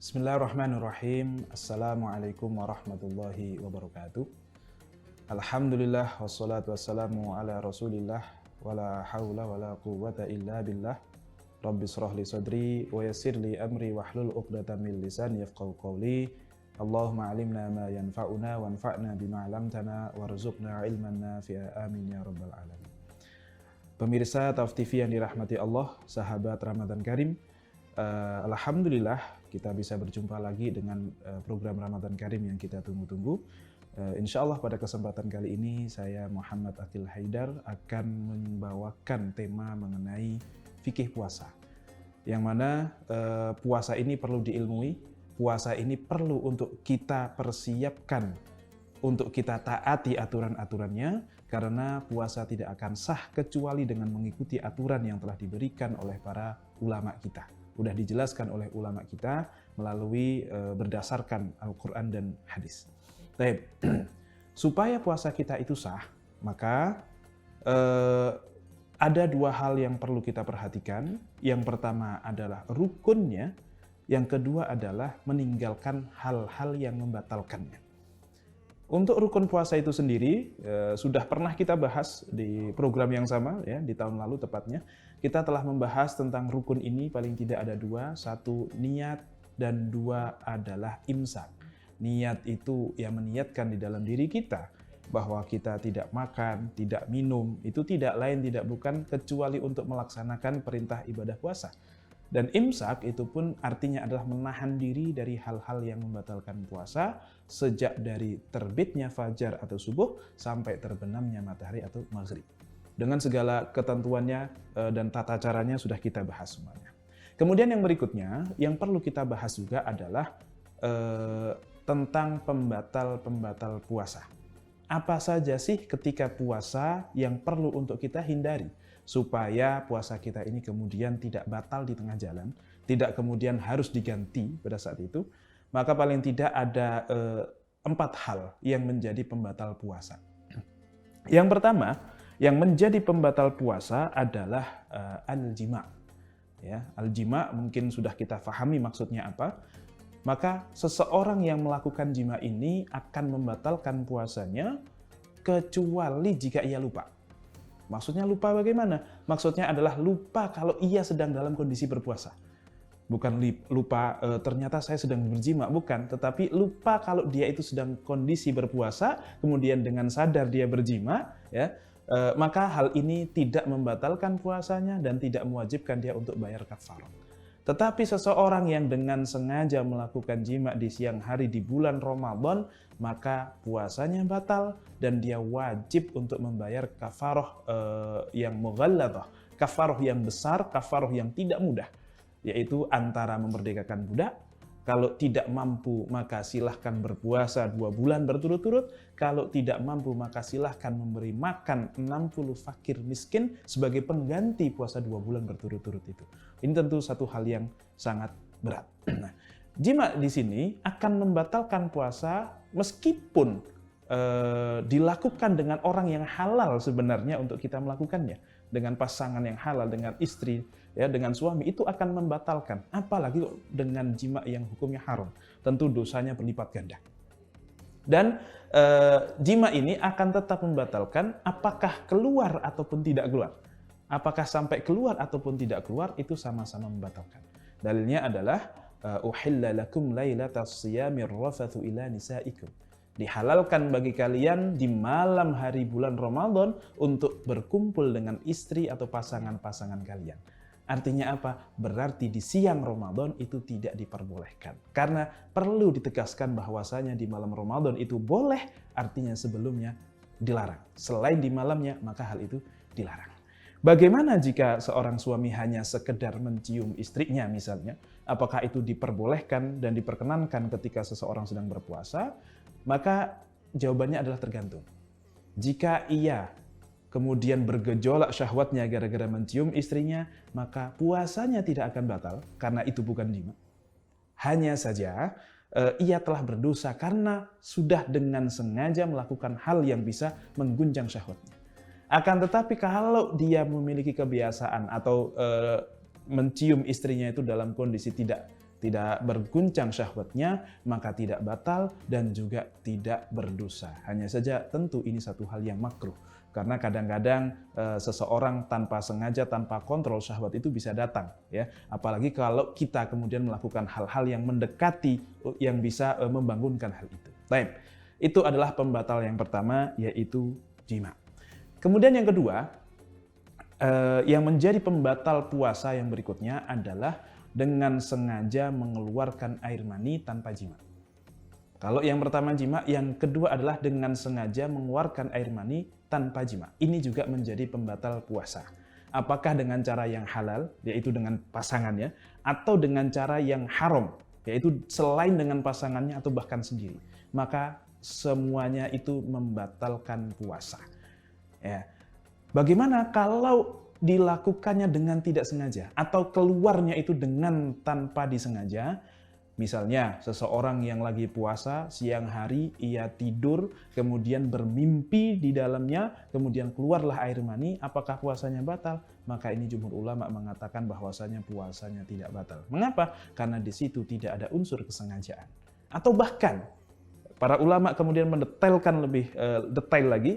Bismillahirrahmanirrahim. Assalamualaikum warahmatullahi wabarakatuh. Alhamdulillah wassalatu wassalamu ala rasulillah wala hawla wala quwwata illa billah. Rabbi shrah li sadri wa yassir li amri wahlul 'uqdatam min lisani yafqahu qawli. Allahumma 'allimna ma yanfa'una wanfa'na bima 'allamtana warzuqna 'ilman nafi'a. Amin ya rabbal alamin. Pemirsa Tauf TV yang dirahmati Allah, sahabat Ramadan Karim, alhamdulillah kita bisa berjumpa lagi dengan program Ramadan Karim yang kita tunggu-tunggu. Insya Allah pada kesempatan kali ini saya Muhammad Akil Haidar akan membawakan tema mengenai fikih puasa. Yang mana puasa ini perlu diilmui, puasa ini perlu untuk kita persiapkan, untuk kita taati aturan-aturannya, karena puasa tidak akan sah kecuali dengan mengikuti aturan yang telah diberikan oleh para ulama kita. Sudah dijelaskan oleh ulama kita melalui berdasarkan Al-Quran dan hadis. Baik, supaya puasa kita itu sah, maka ada dua hal yang perlu kita perhatikan. Yang pertama adalah rukunnya, yang kedua adalah meninggalkan hal-hal yang membatalkannya. Untuk rukun puasa itu sendiri, sudah pernah kita bahas di program yang sama, ya, di tahun lalu tepatnya. Kita telah membahas tentang rukun ini, paling tidak ada dua. Satu, niat, dan dua adalah imsak. Niat itu yang meniatkan di dalam diri kita bahwa kita tidak makan, tidak minum, itu tidak lain tidak bukan kecuali untuk melaksanakan perintah ibadah puasa. Dan imsak itu pun artinya adalah menahan diri dari hal-hal yang membatalkan puasa sejak dari terbitnya fajar atau subuh sampai terbenamnya matahari atau maghrib. Dengan segala ketentuannya dan tata caranya sudah kita bahas semuanya. Kemudian yang berikutnya yang perlu kita bahas juga adalah tentang pembatal-pembatal puasa. Apa saja sih ketika puasa yang perlu untuk kita hindari supaya puasa kita ini kemudian tidak batal di tengah jalan, tidak kemudian harus diganti pada saat itu? Maka paling tidak ada 4 hal yang menjadi pembatal puasa. Yang pertama, yang menjadi pembatal puasa adalah al-jima'. Ya, al-jima' mungkin sudah kita pahami maksudnya apa. Maka seseorang yang melakukan jima ini akan membatalkan puasanya kecuali jika ia lupa. Maksudnya lupa bagaimana? Maksudnya adalah lupa kalau ia sedang dalam kondisi berpuasa. Bukan lupa ternyata saya sedang berjima, bukan. Tetapi lupa kalau dia itu sedang kondisi berpuasa, kemudian dengan sadar dia berjima, ya, maka hal ini tidak membatalkan puasanya dan tidak mewajibkan dia untuk bayar kafarah. Tetapi seseorang yang dengan sengaja melakukan jima di siang hari di bulan Ramadan, maka puasanya batal dan dia wajib untuk membayar kafarah yang mughalladah, kafarah yang besar, kafarah yang tidak mudah, yaitu antara memerdekakan budak. Kalau tidak mampu maka silahkan berpuasa 2 bulan berturut-turut. Kalau tidak mampu maka silahkan memberi makan 60 fakir miskin sebagai pengganti puasa 2 bulan berturut-turut itu. Ini tentu satu hal yang sangat berat. Nah, jima di sini akan membatalkan puasa meskipun dilakukan dengan orang yang halal sebenarnya untuk kita melakukannya. Dengan pasangan yang halal, dengan istri, ya, dengan suami, itu akan membatalkan. Apalagi dengan jima yang hukumnya haram. Tentu dosanya berlipat ganda. Dan jima ini akan tetap membatalkan apakah keluar ataupun tidak keluar. Apakah sampai keluar ataupun tidak keluar, itu sama-sama membatalkan. Dalilnya adalah uhilla lakum lailatas siyamir rafathu ila nisaikum. Dihalalkan bagi kalian di malam hari bulan Ramadan untuk berkumpul dengan istri atau pasangan-pasangan kalian. Artinya apa? Berarti di siang Ramadan itu tidak diperbolehkan. Karena perlu ditegaskan bahwasanya di malam Ramadan itu boleh, artinya sebelumnya dilarang. Selain di malamnya, maka hal itu dilarang. Bagaimana jika seorang suami hanya sekedar mencium istrinya misalnya? Apakah itu diperbolehkan dan diperkenankan ketika seseorang sedang berpuasa? Maka jawabannya adalah tergantung. Jika ia kemudian bergejolak syahwatnya gara-gara mencium istrinya, maka puasanya tidak akan batal karena itu bukan jima. Hanya saja ia telah berdosa karena sudah dengan sengaja melakukan hal yang bisa mengguncang syahwatnya. Akan tetapi kalau dia memiliki kebiasaan atau mencium istrinya itu dalam kondisi tidak tidak berguncang syahwatnya, maka tidak batal dan juga tidak berdosa. Hanya saja tentu ini satu hal yang makruh. Karena kadang-kadang seseorang tanpa sengaja, tanpa kontrol syahwat itu bisa datang, ya. Apalagi kalau kita kemudian melakukan hal-hal yang mendekati, yang bisa membangunkan hal itu. Baik, itu adalah pembatal yang pertama, yaitu jima. Kemudian yang kedua, yang menjadi pembatal puasa yang berikutnya adalah dengan sengaja mengeluarkan air mani tanpa jima. Kalau yang pertama jima, yang kedua adalah dengan sengaja mengeluarkan air mani tanpa jima. Ini juga menjadi pembatal puasa. Apakah dengan cara yang halal, yaitu dengan pasangannya, atau dengan cara yang haram, yaitu selain dengan pasangannya atau bahkan sendiri. Maka semuanya itu membatalkan puasa. Ya. Bagaimana kalau dilakukannya dengan tidak sengaja, atau keluarnya itu dengan tanpa disengaja? Misalnya, seseorang yang lagi puasa, siang hari ia tidur, kemudian bermimpi di dalamnya, kemudian keluarlah air mani, apakah puasanya batal? Maka ini jumhur ulama mengatakan bahwasanya puasanya tidak batal. Mengapa? Karena di situ tidak ada unsur kesengajaan. Atau bahkan, para ulama kemudian mendetailkan lebih detail lagi,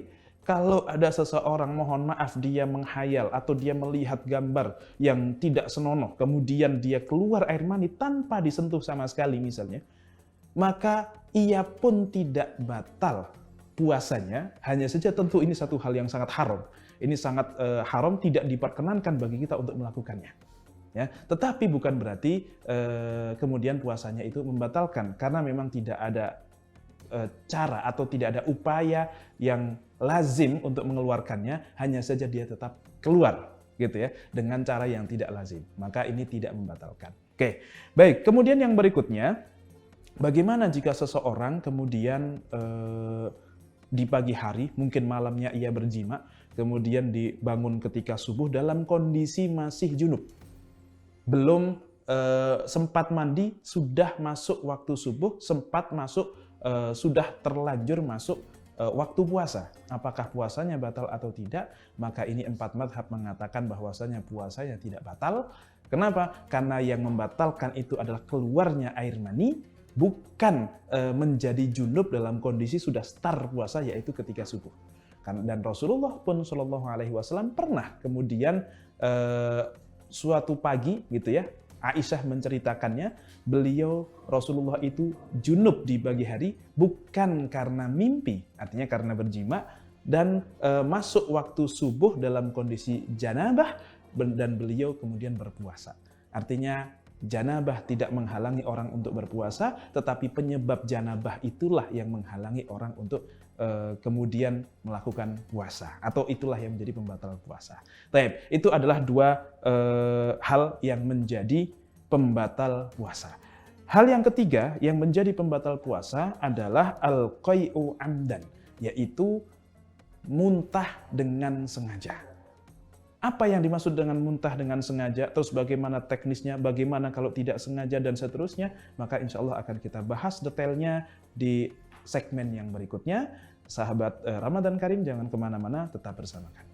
kalau ada seseorang, mohon maaf, dia menghayal atau dia melihat gambar yang tidak senonoh, kemudian dia keluar air mani tanpa disentuh sama sekali misalnya, maka ia pun tidak batal puasanya, hanya saja tentu ini satu hal yang sangat haram. Ini sangat haram, tidak diperkenankan bagi kita untuk melakukannya. Ya, tetapi bukan berarti kemudian puasanya itu membatalkan, karena memang tidak ada cara atau tidak ada upaya yang lazim untuk mengeluarkannya, hanya saja dia tetap keluar gitu ya, dengan cara yang tidak lazim. Maka ini tidak membatalkan. Oke, baik. Kemudian yang berikutnya, bagaimana jika seseorang kemudian di pagi hari, mungkin malamnya ia berjima, kemudian dibangun ketika subuh dalam kondisi masih junub. Belum sempat mandi, sudah masuk waktu subuh, sempat masuk, sudah terlanjur masuk waktu puasa. Apakah puasanya batal atau tidak? Maka ini 4 mazhab mengatakan bahwasanya puasanya tidak batal. Kenapa? Karena yang membatalkan itu adalah keluarnya air mani, bukan menjadi junub dalam kondisi sudah start puasa, yaitu ketika subuh. Dan Rasulullah pun Shallallahu Alaihi Wasallam pernah kemudian suatu pagi gitu ya, Aisyah menceritakannya, beliau Rasulullah itu junub di pagi hari bukan karena mimpi, artinya karena berjima, dan masuk waktu subuh dalam kondisi janabah, dan beliau kemudian berpuasa. Artinya janabah tidak menghalangi orang untuk berpuasa, tetapi penyebab janabah itulah yang menghalangi orang untuk kemudian melakukan puasa, atau itulah yang menjadi pembatal puasa. Baik, itu adalah 2 hal yang menjadi pembatal puasa. Hal yang ketiga yang menjadi pembatal puasa adalah al-qai'u amdan, yaitu muntah dengan sengaja. Apa yang dimaksud dengan muntah dengan sengaja, terus bagaimana teknisnya, bagaimana kalau tidak sengaja, dan seterusnya, maka insya Allah akan kita bahas detailnya di segmen yang berikutnya. Sahabat Ramadan Karim, jangan kemana-mana, tetap bersama kami.